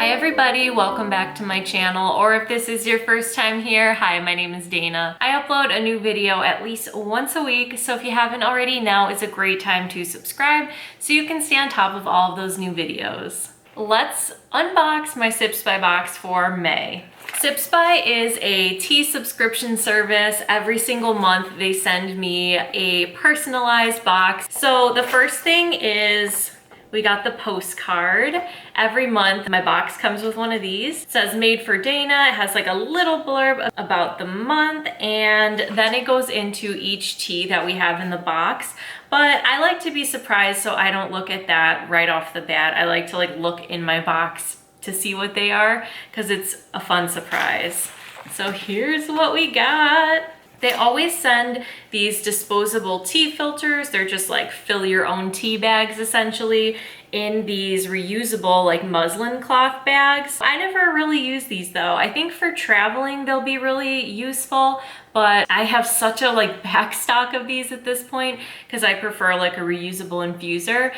Hi everybody, welcome back to my channel, or if this is your first time here, hi, my name is Dana. I upload a new video at least once a week, so if you haven't already, now is a great time to subscribe so you can stay on top of all of those new videos. Let's unbox my Sips by box for May. Sips by is a tea subscription service. Every single month they send me a personalized box. So the first thing is we got the postcard. Every month my box comes with one of these. It says made for Dana. It has like a little blurb about the month, and then it goes into each tea that we have in the box. But I like to be surprised, so I don't look at that right off the bat. I like to look in my box to see what they are because it's a fun surprise. So here's what we got. They always send these disposable tea filters. They're just like fill your own tea bags essentially in these reusable muslin cloth bags. I never really use these though. I think for traveling they'll be really useful, but I have such a back stock of these at this point because I prefer a reusable infuser.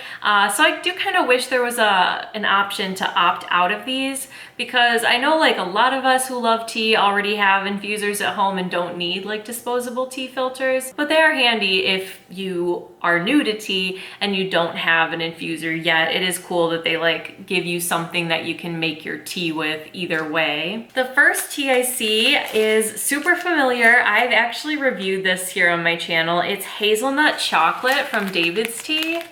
So I do kind of wish there was an option to opt out of these, because I know a lot of us who love tea already have infusers at home and don't need disposable tea filters, but they are handy if you are new to tea and you don't have an infuser yet. It is cool that they give you something that you can make your tea with either way. The first tea I see is super familiar. I've actually reviewed this here on my channel. It's hazelnut chocolate from David's Tea.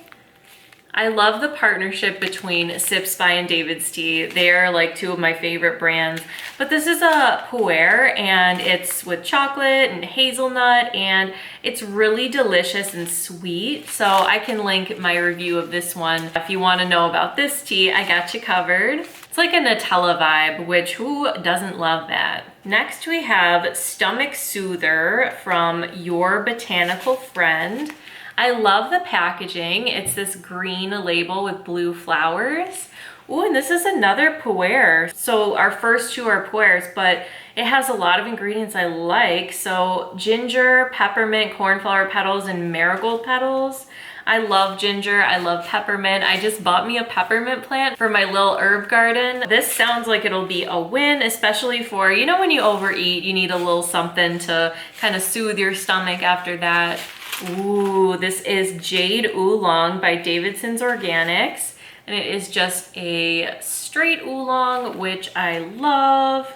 I love the partnership between Sips by and David's Tea. They're two of my favorite brands. But this is a pu'er, and it's with chocolate and hazelnut, and it's really delicious and sweet. So I can link my review of this one. If you want to know about this tea, I got you covered. It's like a Nutella vibe, which who doesn't love that? Next we have Stomach Soother from Your Botanical Friend. I love the packaging. It's this green label with blue flowers. Ooh, and this is another pu'er. So our first two are pu'ers, but it has a lot of ingredients I like. So ginger, peppermint, cornflower petals, and marigold petals. I love ginger, I love peppermint. I just bought me a peppermint plant for my little herb garden. This sounds like it'll be a win, especially for, when you overeat, you need a little something to kind of soothe your stomach after that. Ooh, this is Jade Oolong by Davidson's Organics, and it is just a straight oolong, which I love,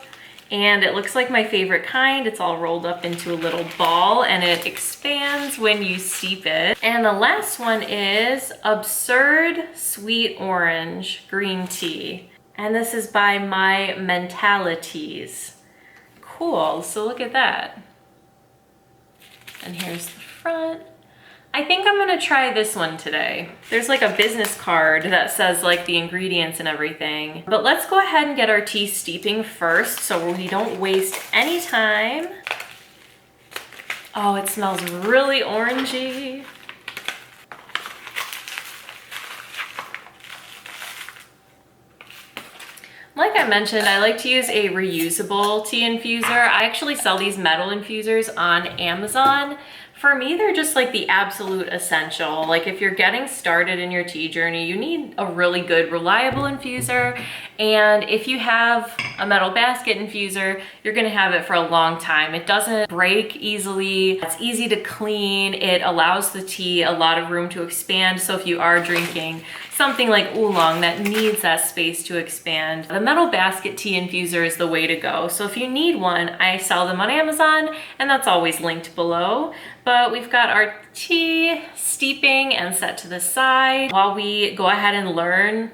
and it looks like my favorite kind. It's all rolled up into a little ball, and it expands when you steep it. And the last one is Absurd Sweet Orange Green Tea, and this is by My Mentalities. Cool, so look at that. And here's the front. I think I'm gonna try this one today. There's a business card that says the ingredients and everything. But let's go ahead and get our tea steeping first so we don't waste any time. Oh, it smells really orangey. Like I mentioned, I like to use a reusable tea infuser. I actually sell these metal infusers on Amazon. For me, they're just the absolute essential. If you're getting started in your tea journey, you need a really good, reliable infuser. And if you have a metal basket infuser, you're gonna have it for a long time. It doesn't break easily. It's easy to clean. It allows the tea a lot of room to expand. So if you are drinking something like oolong that needs that space to expand, the metal basket tea infuser is the way to go. So if you need one, I sell them on Amazon, and that's always linked below. But we've got our tea steeping and set to the side while we go ahead and learn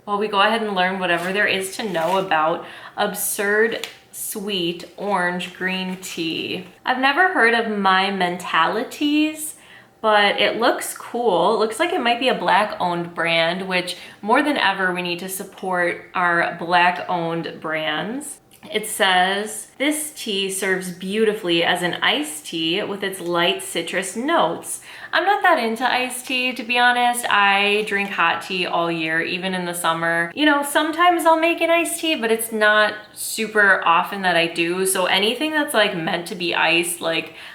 whatever there is to know about Absurd Sweet Orange Green Tea. I've never heard of My Mentalities, but it looks cool. It looks like it might be a Black-owned brand, which more than ever we need to support our Black-owned brands. It says, this tea serves beautifully as an iced tea with its light citrus notes. I'm not that into iced tea, to be honest. I drink hot tea all year, even in the summer. Sometimes I'll make an iced tea, but it's not super often that I do. So anything that's meant to be iced,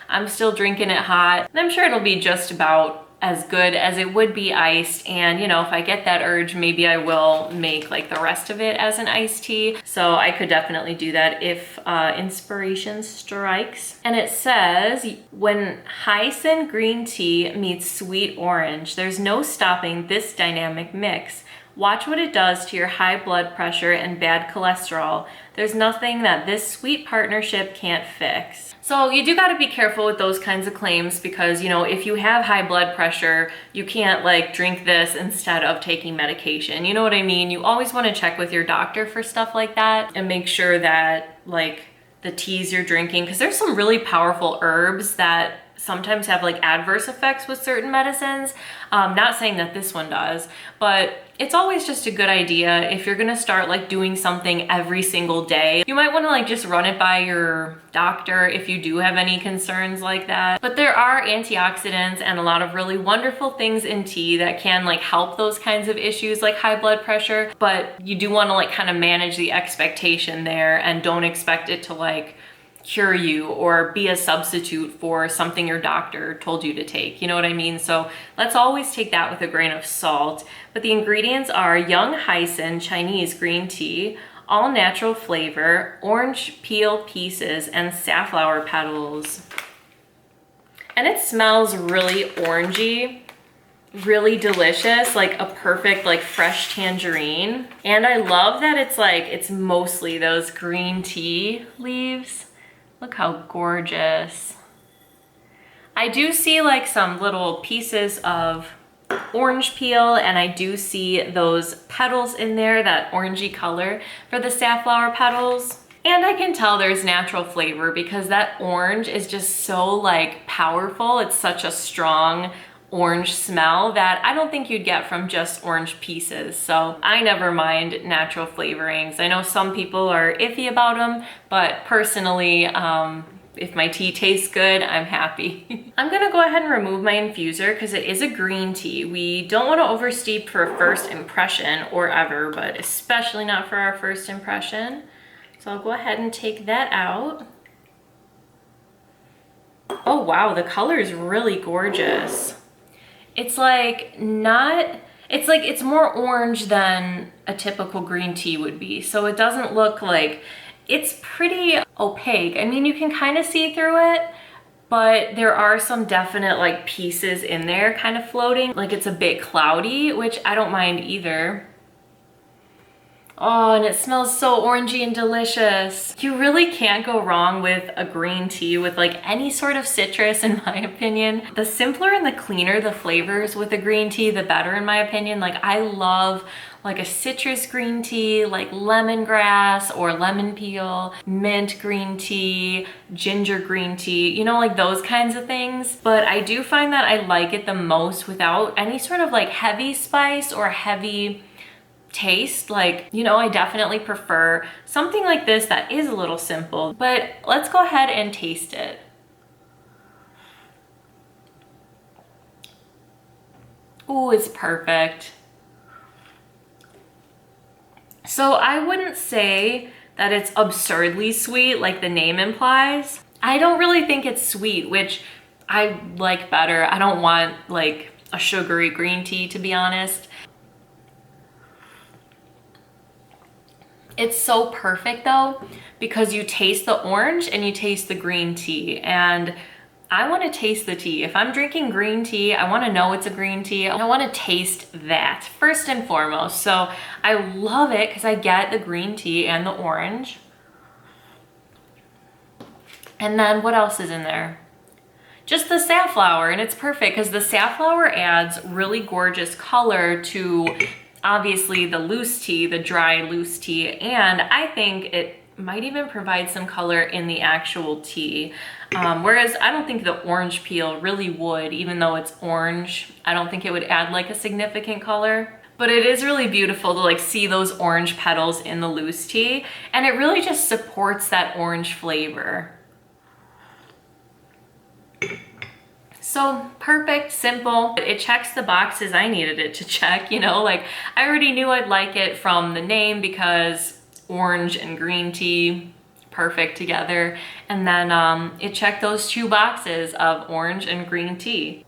I'm still drinking it hot. And I'm sure it'll be just about as good as it would be iced. And you know, if I get that urge, maybe I will make like the rest of it as an iced tea. So I could definitely do that if inspiration strikes. And it says, when Hyson green tea meets sweet orange, there's no stopping this dynamic mix. Watch what it does to your high blood pressure and bad cholesterol. There's nothing that this sweet partnership can't fix. So you do got to be careful with those kinds of claims because, you know, if you have high blood pressure, you can't like drink this instead of taking medication. You know what I mean? You always want to check with your doctor for stuff like that and make sure that like the teas you're drinking, because there's some really powerful herbs that sometimes have like adverse effects with certain medicines. Not saying that this one does, but it's always just a good idea if you're gonna start like doing something every single day. You might wanna like just run it by your doctor if you do have any concerns like that. But there are antioxidants and a lot of really wonderful things in tea that can like help those kinds of issues like high blood pressure, but you do wanna like kind of manage the expectation there and don't expect it to like cure you or be a substitute for something your doctor told you to take. You know what I mean? So let's always take that with a grain of salt. But the ingredients are young Hyson Chinese green tea, all natural flavor, orange peel pieces, and safflower petals. And it smells really orangey, really delicious, like a perfect like fresh tangerine. And I love that it's mostly those green tea leaves. Look how gorgeous. I do see like some little pieces of orange peel, and I do see those petals in there, that orangey color for the safflower petals. And I can tell there's natural flavor because that orange is just so like powerful. It's such a strong orange smell that I don't think you'd get from just orange pieces. So I never mind natural flavorings. I know some people are iffy about them, but personally, if my tea tastes good, I'm happy. I'm gonna go ahead and remove my infuser because it is a green tea. We don't want to oversteep for a first impression or ever, but especially not for our first impression. So I'll go ahead and take that out. Oh wow, the color is really gorgeous. It's like it's more orange than a typical green tea would be. So it doesn't look like, it's pretty opaque. I mean, you can kind of see through it, but there are some definite like pieces in there kind of floating. Like it's a bit cloudy, which I don't mind either. Oh, and it smells so orangey and delicious. You really can't go wrong with a green tea with like any sort of citrus, in my opinion. The simpler and the cleaner the flavors with a green tea, the better, in my opinion. Like I love like a citrus green tea, like lemongrass or lemon peel, mint green tea, ginger green tea, you know, like those kinds of things. But I do find that I like it the most without any sort of like heavy spice or heavy taste. Like, you know, I definitely prefer something like this that is a little simple. But let's go ahead and taste it. Ooh, it's perfect. So I wouldn't say that it's absurdly sweet like the name implies. I don't really think it's sweet, which I like better. I don't want like a sugary green tea, to be honest. It's so perfect though, because you taste the orange and you taste the green tea, and I want to taste the tea. If I'm drinking green tea, I want to know it's a green tea. I want to taste that first and foremost. So I love it because I get the green tea and the orange. And then what else is in there? Just the safflower, and it's perfect because the safflower adds really gorgeous color to obviously the loose tea, the dry loose tea, and I think it might even provide some color in the actual tea. Whereas I don't think the orange peel really would, even though it's orange. I don't think it would add like a significant color. But it is really beautiful to like see those orange petals in the loose tea, and it really just supports that orange flavor. So perfect, simple. It checks the boxes I needed it to check, you know, like I already knew I'd like it from the name because orange and green tea, perfect together. And then it checked those two boxes of orange and green tea.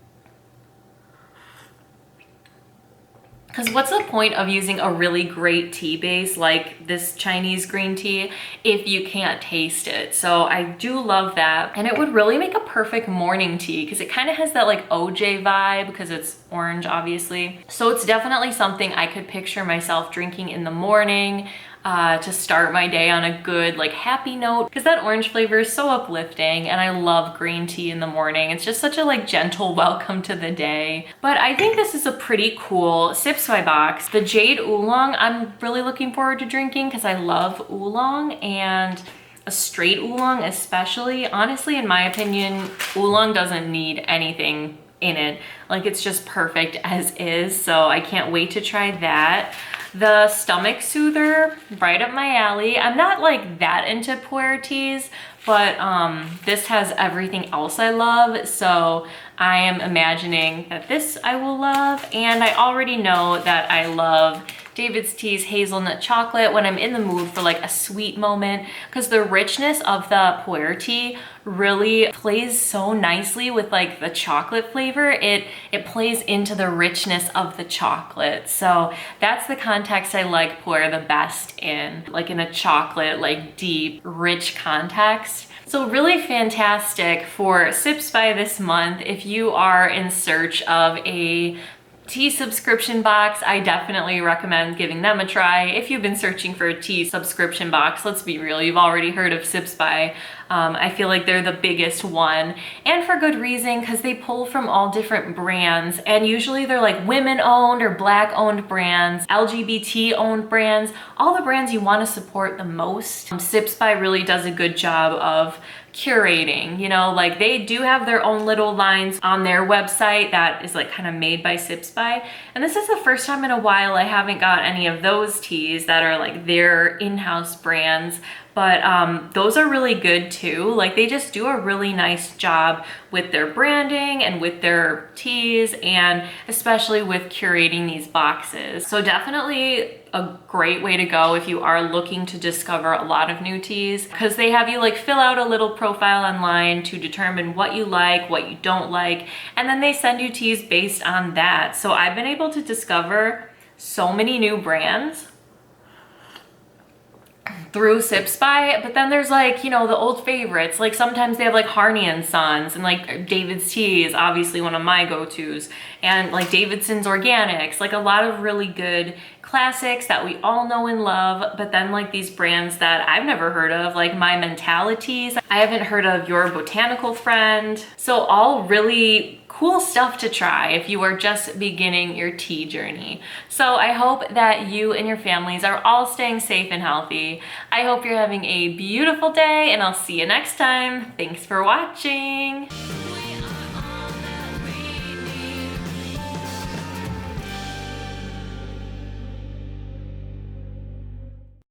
Because what's the point of using a really great tea base like this Chinese green tea if you can't taste it? So I do love that. And it would really make a perfect morning tea because it kind of has that like OJ vibe because it's orange, obviously. So it's definitely something I could picture myself drinking in the morning to start my day on a good, like, happy note, because that orange flavor is so uplifting, and I love green tea in the morning. It's just such a like gentle welcome to the day. But I think this is a pretty cool Sips by box. The Jade Oolong, I'm really looking forward to drinking because I love oolong, and a straight oolong especially. Honestly, in my opinion, oolong doesn't need anything in it. Like, it's just perfect as is, so I can't wait to try that. The stomach soother, right up my alley. I'm not like that into pu'er teas, but this has everything else I love, so I am imagining that this I will love. And I already know that I love David's Tea's hazelnut chocolate when I'm in the mood for like a sweet moment, because the richness of the pu'er tea really plays so nicely with like the chocolate flavor. It plays into the richness of the chocolate. So that's the context I like pu'er the best in, like in a chocolate, like deep, rich context. So really fantastic for Sips by this month. If you are in search of a tea subscription box, I definitely recommend giving them a try. If you've been searching for a tea subscription box, let's be real, you've already heard of Sips by. I feel like they're the biggest one, and for good reason, because they pull from all different brands, and usually they're like women owned or black owned brands, LGBT owned brands, all the brands you want to support the most. Sips by really does a good job of curating, you know, like they do have their own little lines on their website that is like kind of made by Sips by. And this is the first time in a while I haven't got any of those teas that are like their in-house brands, but those are really good too. Like they just do a really nice job with their branding and with their teas, and especially with curating these boxes. So definitely a great way to go if you are looking to discover a lot of new teas, because they have you like fill out a little profile online to determine what you like, what you don't like, and then they send you teas based on that. So I've been able to discover so many new brands through Sips by, but then there's like, you know, the old favorites. Like sometimes they have like Harney and Sons, and like David's Tea is obviously one of my go-tos, and like Davidson's Organics, like a lot of really good classics that we all know and love. But then like these brands that I've never heard of, like My Mentalities, I haven't heard of Your Botanical Friend. So all really cool stuff to try if you are just beginning your tea journey. So I hope that you and your families are all staying safe and healthy. I hope you're having a beautiful day, and I'll see you next time. Thanks for watching.